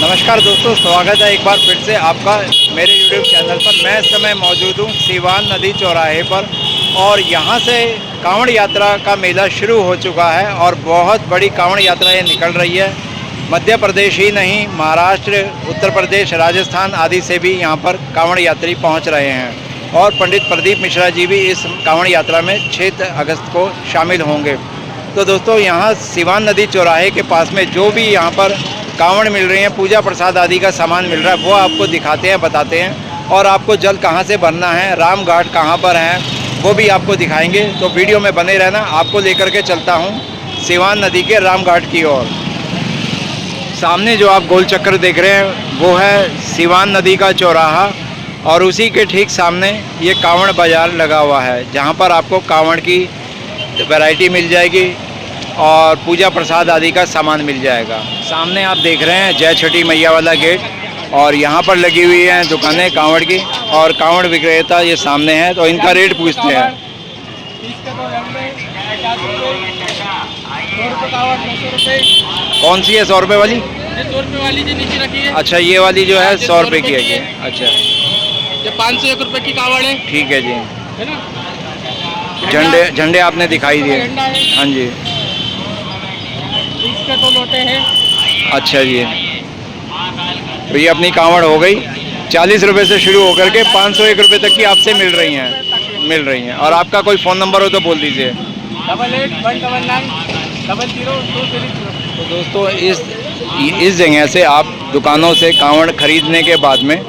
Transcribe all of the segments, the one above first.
नमस्कार दोस्तों, स्वागत है एक बार फिर से आपका मेरे YouTube चैनल पर। मैं इस समय मौजूद हूँ सीवान नदी चौराहे पर और यहाँ से कांवड़ यात्रा का मेला शुरू हो चुका है और बहुत बड़ी कांवड़ यात्रा ये निकल रही है। मध्य प्रदेश ही नहीं, महाराष्ट्र, उत्तर प्रदेश, राजस्थान आदि से भी यहाँ पर कांवड़ यात्री पहुँच रहे हैं और पंडित प्रदीप मिश्रा जी भी इस कांवड़ यात्रा में 6 अगस्त को शामिल होंगे। तो दोस्तों, यहाँ सीवान नदी चौराहे के पास में जो भी यहाँ पर कांवड़ मिल रही हैं, पूजा प्रसाद आदि का सामान मिल रहा है, वो आपको दिखाते हैं, बताते हैं और आपको जल कहाँ से भरना है, राम घाट कहाँ पर हैं, वो भी आपको दिखाएंगे। तो वीडियो में बने रहना। आपको लेकर के चलता हूँ सीवान नदी के राम घाट की ओर। सामने जो आप गोल चक्कर देख रहे हैं वो है सीवान नदी का चौराहा और उसी के ठीक सामने ये कांवड़ बाज़ार लगा हुआ है, जहाँ पर आपको कांवड़ की वैरायटी मिल जाएगी और पूजा प्रसाद आदि का सामान मिल जाएगा। सामने आप देख रहे हैं जय छठी मैया वाला गेट और यहाँ पर लगी हुई हैं दुकानें कांवड़ की और कांवड़ विक्रेता ये सामने हैं, तो इनका रेट पूछते हैं। कौन सी है 100 रुपये वाली? 100 रुपये वाली जो नीचे रखी है। अच्छा, ये वाली जो है 100 रुपये की है ये। अच्छा, ये 501 रुपये की कावड़ है। ठीक है जी। है ना? झंडे आपने दिखाई दिए। हाँ जी। इसके तो लोटे हैं। अच्छा जी, तो ये अपनी कांवड़ हो गई 40 रुपये से शुरू होकर के 501 रुपये तक की आपसे मिल रही हैं। और आपका कोई फ़ोन नंबर हो तो बोल दीजिए। 8819900230। तो दोस्तों, इस जगह से आप दुकानों से कांवड़ खरीदने के बाद में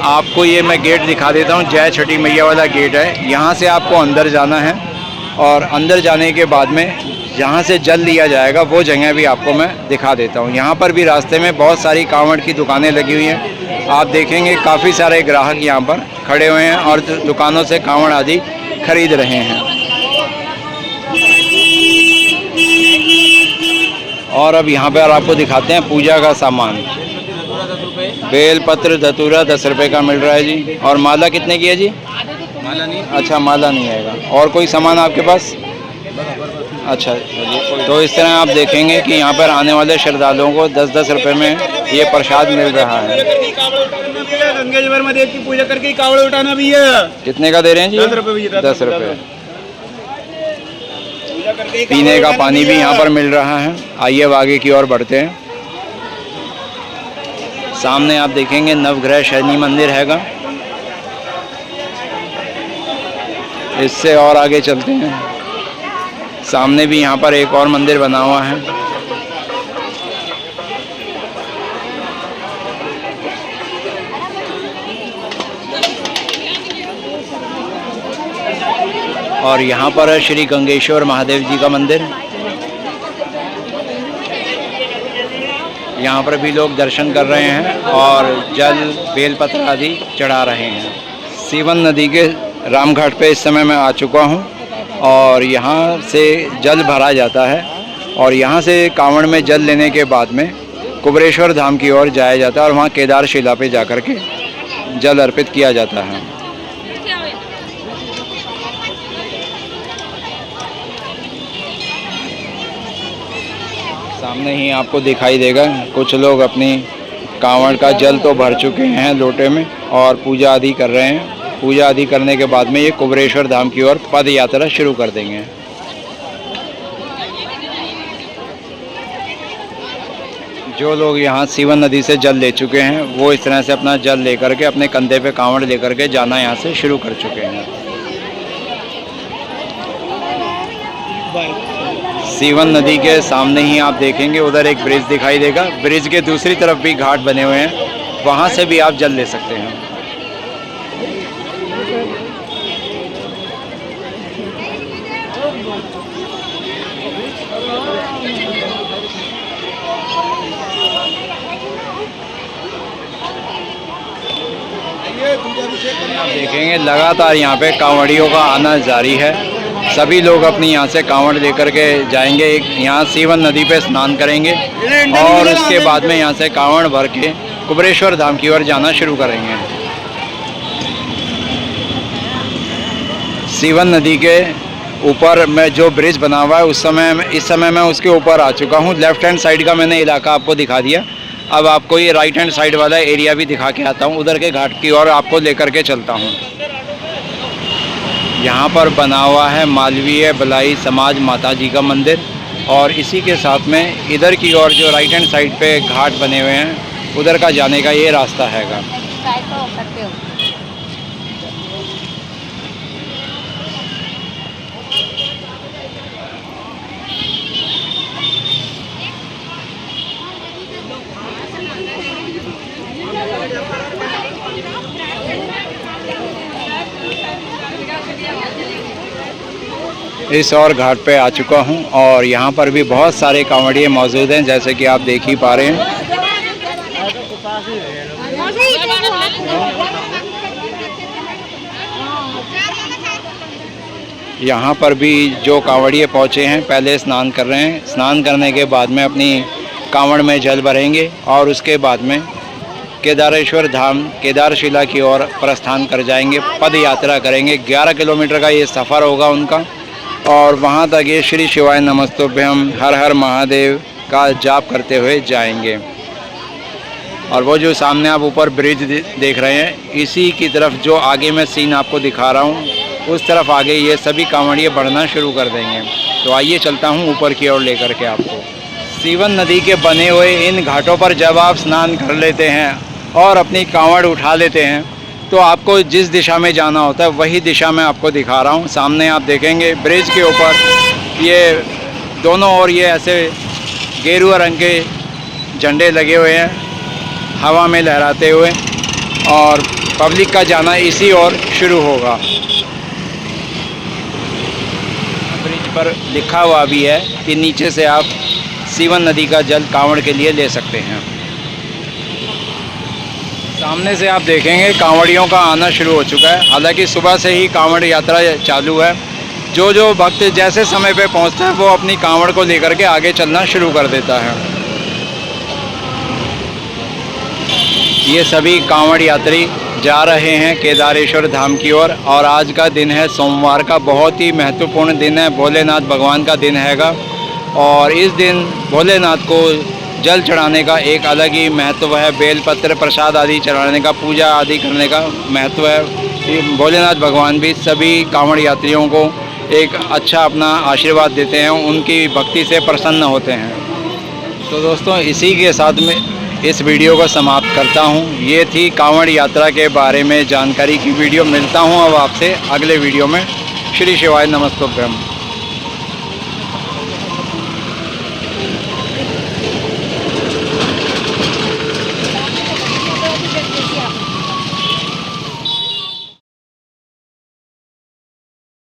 आपको ये मैं गेट दिखा देता हूँ। जय छठी मैया वाला गेट है। यहाँ से आपको अंदर जाना है और अंदर जाने के बाद में जहाँ से जल लिया जाएगा वो जगह भी आपको मैं दिखा देता हूँ। यहाँ पर भी रास्ते में बहुत सारी कांवड़ की दुकानें लगी हुई हैं। आप देखेंगे काफ़ी सारे ग्राहक यहाँ पर खड़े हुए हैं और दुकानों से कांवड़ आदि खरीद रहे हैं। और अब यहाँ पर आपको दिखाते हैं पूजा का सामान। बेल पत्र धतूरा 10 रुपये का मिल रहा है जी। और माला कितने की है जी? माला नहीं। अच्छा, माला नहीं आएगा। और कोई सामान आपके पास? अच्छा, तो इस तरह आप देखेंगे कि यहाँ पर आने वाले श्रद्धालुओं को 10-10 रुपये में ये प्रसाद मिल रहा है। गंगा जी में देव की पूजा करके कावड़ उठाना भी है। कितने का दे रहे हैं जी? 10 रुपये। 10 रुपये। पीने का पानी भी यहाँ पर मिल रहा है। आइए अब आगे की ओर बढ़ते हैं। सामने आप देखेंगे नवग्रह शनि मंदिर हैगा। इससे और आगे चलते हैं। सामने भी यहाँ पर एक और मंदिर बना हुआ है। और यहाँ पर है श्री गंगेश्वर महादेव जी का मंदिर। यहाँ पर भी लोग दर्शन कर रहे हैं और जल बेलपत्र आदि चढ़ा रहे हैं। सीवन नदी के रामघाट पे इस समय मैं आ चुका हूँ और यहाँ से जल भरा जाता है और यहाँ से कांवड़ में जल लेने के बाद में कुबरेश्वर धाम की ओर जाया जाता है और वहाँ केदार शिला पे जाकर के जल अर्पित किया जाता है। सामने ही आपको दिखाई देगा कुछ लोग अपनी कांवड़ का जल तो भर चुके हैं लोटे में और पूजा आदि कर रहे हैं। पूजा आदि करने के बाद में ये कुबरेश्वर धाम की ओर पद यात्रा शुरू कर देंगे। जो लोग यहाँ सीवन नदी से जल ले चुके हैं वो इस तरह से अपना जल लेकर के अपने कंधे पे कांवड़ लेकर के जाना यहाँ से शुरू कर चुके हैं। सीवन नदी के सामने ही आप देखेंगे उधर एक ब्रिज दिखाई देगा। ब्रिज के दूसरी तरफ भी घाट बने हुए हैं, वहाँ से भी आप जल ले सकते हैं। आप देखेंगे लगातार यहाँ पे कांवड़ियों का आना जारी है। सभी लोग अपनी यहाँ से कांवड़ लेकर के जाएंगे। एक यहाँ सीवन नदी पे स्नान करेंगे और उसके बाद में यहाँ से कांवड़ भर के कुबरेश्वर धाम की ओर जाना शुरू करेंगे। सीवन नदी के ऊपर में जो ब्रिज बना हुआ है इस समय मैं उसके ऊपर आ चुका हूँ। लेफ्ट हैंड साइड का मैंने इलाका आपको दिखा दिया। अब आपको ये राइट हैंड साइड वाला एरिया भी दिखा के आता हूँ, उधर के घाट की ओर आपको लेकर के चलता हूँ। यहाँ पर बना हुआ है मालवीय बलाई समाज माता जी का मंदिर, और इसी के साथ में इधर की ओर जो राइट हैंड साइड पे घाट बने हुए हैं, उधर का जाने का ये रास्ता हैगा। इस और घाट पे आ चुका हूँ और यहाँ पर भी बहुत सारे कांवड़िए मौजूद हैं, जैसे कि आप देख ही पा रहे हैं। यहाँ पर भी जो कांवड़िए पहुँचे हैं पहले स्नान कर रहे हैं। स्नान करने के बाद में अपनी कांवड़ में जल भरेंगे और उसके बाद में केदारेश्वर धाम केदारशिला की ओर प्रस्थान कर जाएंगे। पद यात्रा करेंगे, 11 किलोमीटर का ये सफ़र होगा उनका, और वहाँ तक ये श्री शिवाय नमस्तुभ्यम हर हर महादेव का जाप करते हुए जाएंगे। और वो जो सामने आप ऊपर ब्रिज देख रहे हैं, इसी की तरफ जो आगे मैं सीन आपको दिखा रहा हूँ, उस तरफ आगे ये सभी कांवड़िए बढ़ना शुरू कर देंगे। तो आइए चलता हूँ ऊपर की ओर लेकर के आपको। सीवन नदी के बने हुए इन घाटों पर जब आप स्नान कर लेते हैं और अपनी कांवड़ उठा लेते हैं, तो आपको जिस दिशा में जाना होता है वही दिशा मैं आपको दिखा रहा हूँ। सामने आप देखेंगे ब्रिज के ऊपर ये दोनों ओर ये ऐसे गेरुआ रंग के झंडे लगे हुए हैं, हवा में लहराते हुए, और पब्लिक का जाना इसी ओर शुरू होगा। ब्रिज पर लिखा हुआ भी है कि नीचे से आप सीवन नदी का जल कांवड़ के लिए ले सकते हैं। सामने से आप देखेंगे कांवड़ियों का आना शुरू हो चुका है। हालांकि सुबह से ही कांवड़ यात्रा चालू है। जो जो भक्त जैसे समय पे पहुंचता है वो अपनी कांवड़ को लेकर के आगे चलना शुरू कर देता है। ये सभी कांवड़ यात्री जा रहे हैं केदारेश्वर धाम की ओर, और आज का दिन है सोमवार का, बहुत ही महत्वपूर्ण दिन है, भोलेनाथ भगवान का दिन हैगा। और इस दिन भोलेनाथ को जल चढ़ाने का एक अलग ही महत्व है। बेलपत्र प्रसाद आदि चढ़ाने का, पूजा आदि करने का महत्व है। भोलेनाथ भगवान भी सभी कांवड़ यात्रियों को एक अच्छा अपना आशीर्वाद देते हैं, उनकी भक्ति से प्रसन्न होते हैं। तो दोस्तों, इसी के साथ में इस वीडियो को समाप्त करता हूँ। ये थी कांवड़ यात्रा के बारे में जानकारी की वीडियो। मिलता हूँ अब आपसे अगले वीडियो में। श्री शिवाय नमस्तुभ्यम।